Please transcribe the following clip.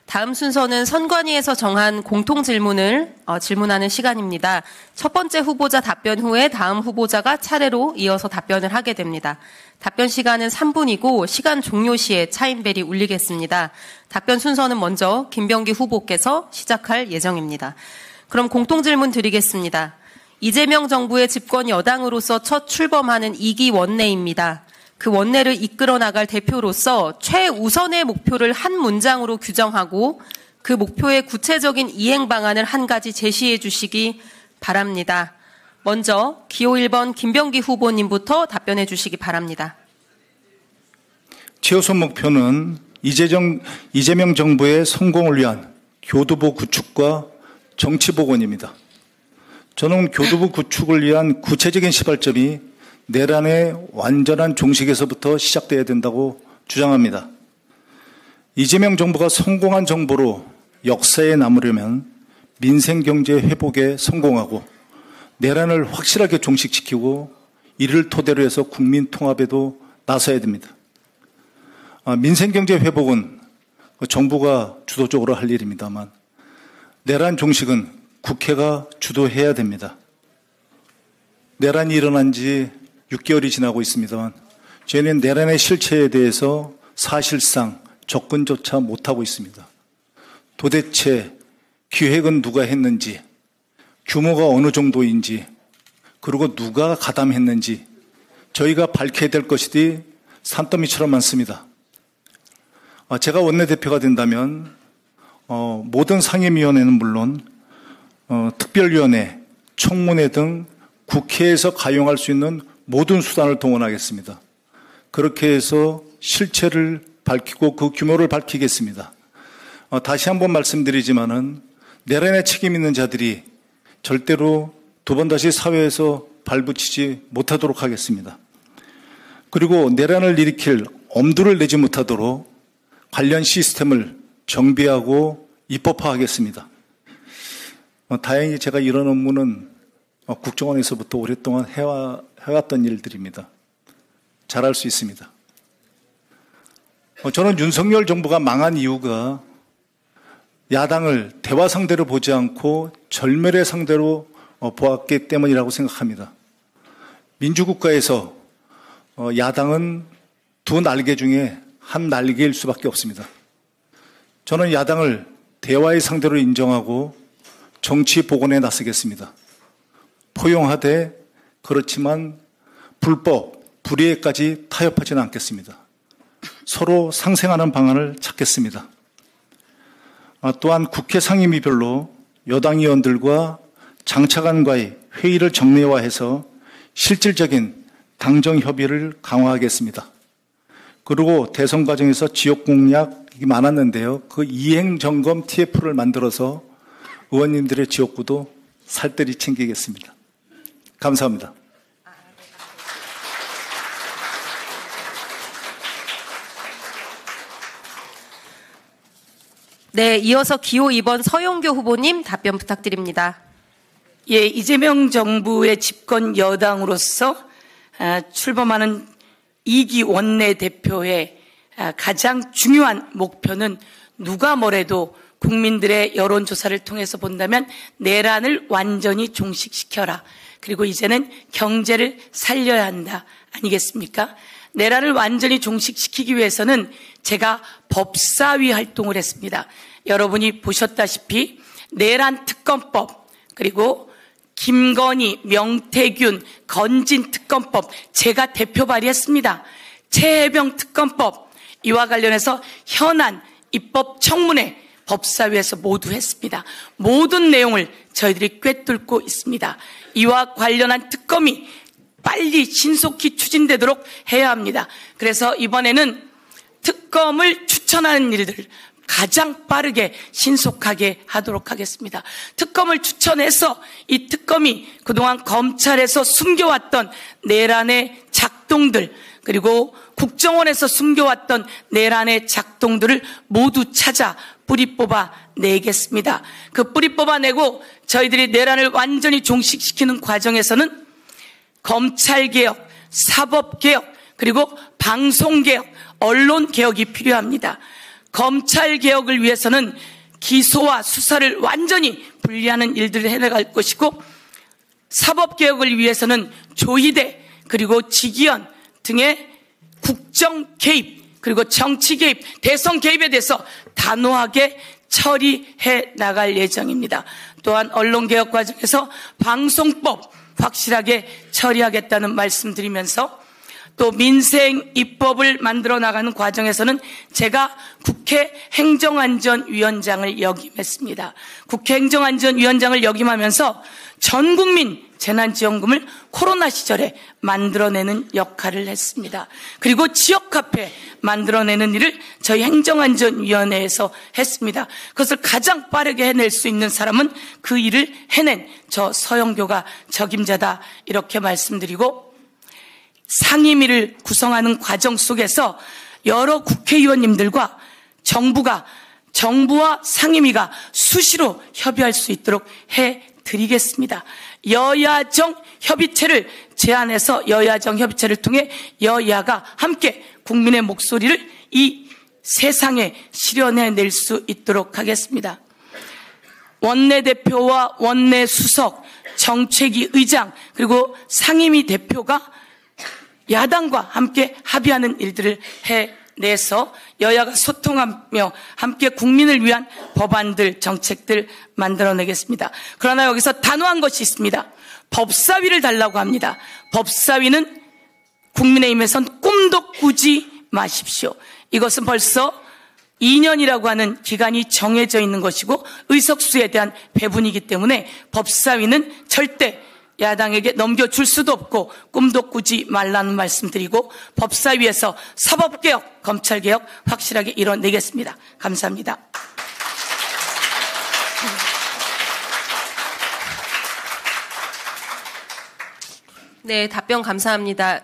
다음 순서는 선관위에서 정한 공통질문을 질문하는 시간입니다. 첫 번째 후보자 답변 후에 다음 후보자가 차례로 이어서 답변을 하게 됩니다. 답변 시간은 3분이고 시간 종료 시에 차임벨이 울리겠습니다. 답변 순서는 먼저 김병기 후보께서 시작할 예정입니다. 그럼 공통질문 드리겠습니다. 이재명 정부의 집권 여당으로서 첫 출범하는 2기 원내입니다. 그 원내를 이끌어 나갈 대표로서 최우선의 목표를 한 문장으로 규정하고 그 목표의 구체적인 이행 방안을 한 가지 제시해 주시기 바랍니다. 먼저 기호 1번 김병기 후보님부터 답변해 주시기 바랍니다. 최우선 목표는 이재명 정부의 성공을 위한 교두보 구축과 정치 복원입니다. 저는 교두보 구축을 위한 구체적인 시발점이 내란의 완전한 종식에서부터 시작돼야 된다고 주장합니다. 이재명 정부가 성공한 정부로 역사에 남으려면 민생경제 회복에 성공하고 내란을 확실하게 종식시키고 이를 토대로 해서 국민 통합에도 나서야 됩니다. 민생경제 회복은 정부가 주도적으로 할 일입니다만 내란 종식은 국회가 주도해야 됩니다. 내란이 일어난 지 6개월이 지나고 있습니다만 저희는 내란의 실체에 대해서 사실상 접근조차 못하고 있습니다. 도대체 기획은 누가 했는지, 규모가 어느 정도인지, 그리고 누가 가담했는지 저희가 밝혀야 될 것이지 산더미처럼 많습니다. 제가 원내대표가 된다면 모든 상임위원회는 물론 특별위원회, 청문회 등 국회에서 가용할 수 있는 모든 수단을 동원하겠습니다. 그렇게 해서 실체를 밝히고 그 규모를 밝히겠습니다. 다시 한번 말씀드리지만은 내란에 책임 있는 자들이 절대로 두 번 다시 사회에서 발붙이지 못하도록 하겠습니다. 그리고 내란을 일으킬 엄두를 내지 못하도록 관련 시스템을 정비하고 입법화하겠습니다. 다행히 제가 이런 업무는 국정원에서부터 오랫동안 해왔던 일들입니다. 잘할 수 있습니다. 저는 윤석열 정부가 망한 이유가 야당을 대화 상대로 보지 않고 절멸의 상대로 보았기 때문이라고 생각합니다. 민주국가에서 야당은 두 날개 중에 한 날개일 수밖에 없습니다. 저는 야당을 대화의 상대로 인정하고 정치 복원에 나서겠습니다. 포용하되 그렇지만 불법, 불의에까지 타협하지는 않겠습니다. 서로 상생하는 방안을 찾겠습니다. 또한 국회 상임위별로 여당 의원들과 장차관과의 회의를 정례화해서 실질적인 당정 협의를 강화하겠습니다. 그리고 대선 과정에서 지역 공약이 많았는데요. 그 이행 점검 TF를 만들어서 의원님들의 지역구도 살뜰히 챙기겠습니다. 감사합니다. 네, 이어서 기호 2번 서용교 후보님 답변 부탁드립니다. 예, 이재명 정부의 집권 여당으로서 출범하는 2기 원내대표의 가장 중요한 목표는 누가 뭐래도 국민들의 여론조사를 통해서 본다면 내란을 완전히 종식시켜라. 그리고 이제는 경제를 살려야 한다. 아니겠습니까? 내란을 완전히 종식시키기 위해서는 제가 법사위 활동을 했습니다. 여러분이 보셨다시피 내란 특검법, 그리고 김건희, 명태균, 건진 특검법 제가 대표 발의했습니다. 최혜병 특검법, 이와 관련해서 현안 입법 청문회 법사위에서 모두 했습니다. 모든 내용을 저희들이 꿰뚫고 있습니다. 이와 관련한 특검이 빨리 신속히 추진되도록 해야 합니다. 그래서 이번에는 특검을 추천하는 일들을 가장 빠르게 신속하게 하도록 하겠습니다. 특검을 추천해서 이 특검이 그동안 검찰에서 숨겨왔던 내란의 작동들, 그리고 국정원에서 숨겨왔던 내란의 작동들을 모두 찾아 뿌리 뽑아 내겠습니다. 그 뿌리 뽑아내고 저희들이 내란을 완전히 종식시키는 과정에서는 검찰개혁, 사법개혁, 그리고 방송개혁, 언론개혁이 필요합니다. 검찰 개혁을 위해서는 기소와 수사를 완전히 분리하는 일들을 해나갈 것이고, 사법 개혁을 위해서는 조희대 그리고 지기현 등의 국정 개입 그리고 정치 개입, 대선 개입에 대해서 단호하게 처리해 나갈 예정입니다. 또한 언론개혁 과정에서 방송법 확실하게 처리하겠다는 말씀드리면서, 또 민생 입법을 만들어 나가는 과정에서는 제가 국회 행정안전위원장을 역임했습니다. 국회 행정안전위원장을 역임하면서 전 국민 재난지원금을 코로나 시절에 만들어내는 역할을 했습니다. 그리고 지역화폐 만들어내는 일을 저희 행정안전위원회에서 했습니다. 그것을 가장 빠르게 해낼 수 있는 사람은 그 일을 해낸 저 서영교가 적임자다, 이렇게 말씀드리고, 상임위를 구성하는 과정 속에서 여러 국회의원님들과 정부와 상임위가 수시로 협의할 수 있도록 해드리겠습니다. 여야정 협의체를 제안해서 여야정 협의체를 통해 여야가 함께 국민의 목소리를 이 세상에 실현해낼 수 있도록 하겠습니다. 원내대표와 원내수석, 정책위 의장, 그리고 상임위 대표가 야당과 함께 합의하는 일들을 해내서 여야가 소통하며 함께 국민을 위한 법안들, 정책들 만들어내겠습니다. 그러나 여기서 단호한 것이 있습니다. 법사위를 달라고 합니다. 법사위는 국민의힘에선 꿈도 꾸지 마십시오. 이것은 벌써 2년이라고 하는 기간이 정해져 있는 것이고 의석수에 대한 배분이기 때문에 법사위는 절대 야당에게 넘겨줄 수도 없고 꿈도 꾸지 말라는 말씀드리고, 법사위에서 사법개혁, 검찰개혁 확실하게 이뤄내겠습니다. 감사합니다. 네, 답변 감사합니다.